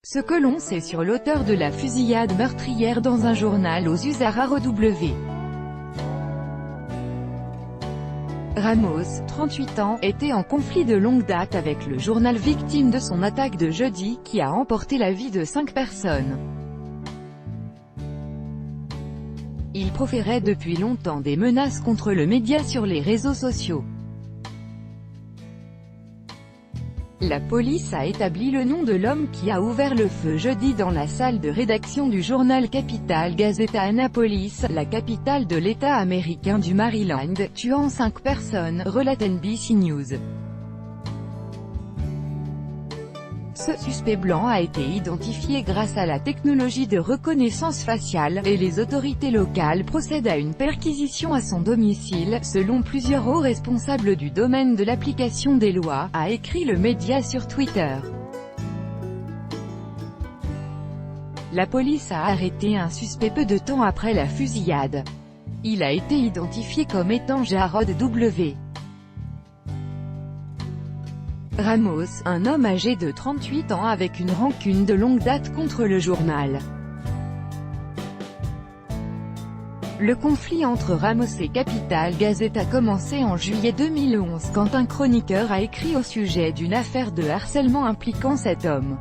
Ce que l'on sait sur l'auteur de la fusillade meurtrière dans un journal aux Usara RW. Ramos, 38 ans, était en conflit de longue date avec le journal victime de son attaque de jeudi, qui a emporté la vie de 5 personnes. Il proférait depuis longtemps des menaces contre le média sur les réseaux sociaux. La police a établi le nom de l'homme qui a ouvert le feu jeudi dans la salle de rédaction du journal Capital Gazette à Annapolis, la capitale de l'État américain du Maryland, tuant 5 personnes, relate NBC News. Ce suspect blanc a été identifié grâce à la technologie de reconnaissance faciale, et les autorités locales procèdent à une perquisition à son domicile, selon plusieurs hauts responsables du domaine de l'application des lois, a écrit le média sur Twitter. La police a arrêté un suspect peu de temps après la fusillade. Il a été identifié comme étant Jarod W. Ramos, un homme âgé de 38 ans avec une rancune de longue date contre le journal. Le conflit entre Ramos et Capital Gazette a commencé en juillet 2011 quand un chroniqueur a écrit au sujet d'une affaire de harcèlement impliquant cet homme.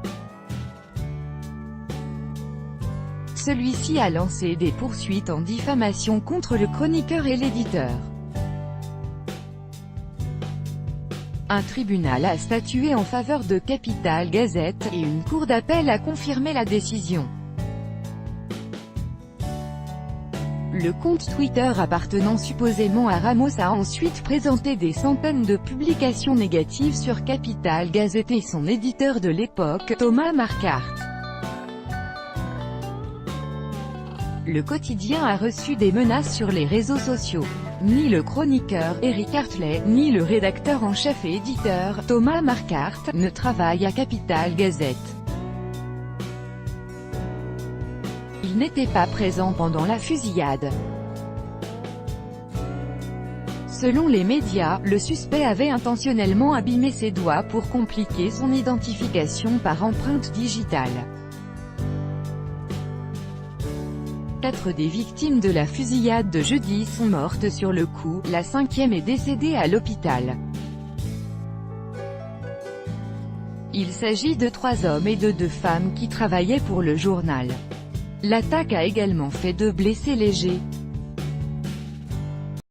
Celui-ci a lancé des poursuites en diffamation contre le chroniqueur et l'éditeur. Un tribunal a statué en faveur de Capital Gazette, et une cour d'appel a confirmé la décision. Le compte Twitter appartenant supposément à Ramos a ensuite présenté des centaines de publications négatives sur Capital Gazette et son éditeur de l'époque, Thomas Marquardt. Le quotidien a reçu des menaces sur les réseaux sociaux. Ni le chroniqueur, Eric Hartley, ni le rédacteur en chef et éditeur, Thomas Marquardt, ne travaillent à Capital Gazette. Ils n'étaient pas présents pendant la fusillade. Selon les médias, le suspect avait intentionnellement abîmé ses doigts pour compliquer son identification par empreinte digitale. 4 des victimes de la fusillade de jeudi sont mortes sur le coup, la 5e est décédée à l'hôpital. Il s'agit de 3 hommes et de 2 femmes qui travaillaient pour le journal. L'attaque a également fait 2 blessés légers.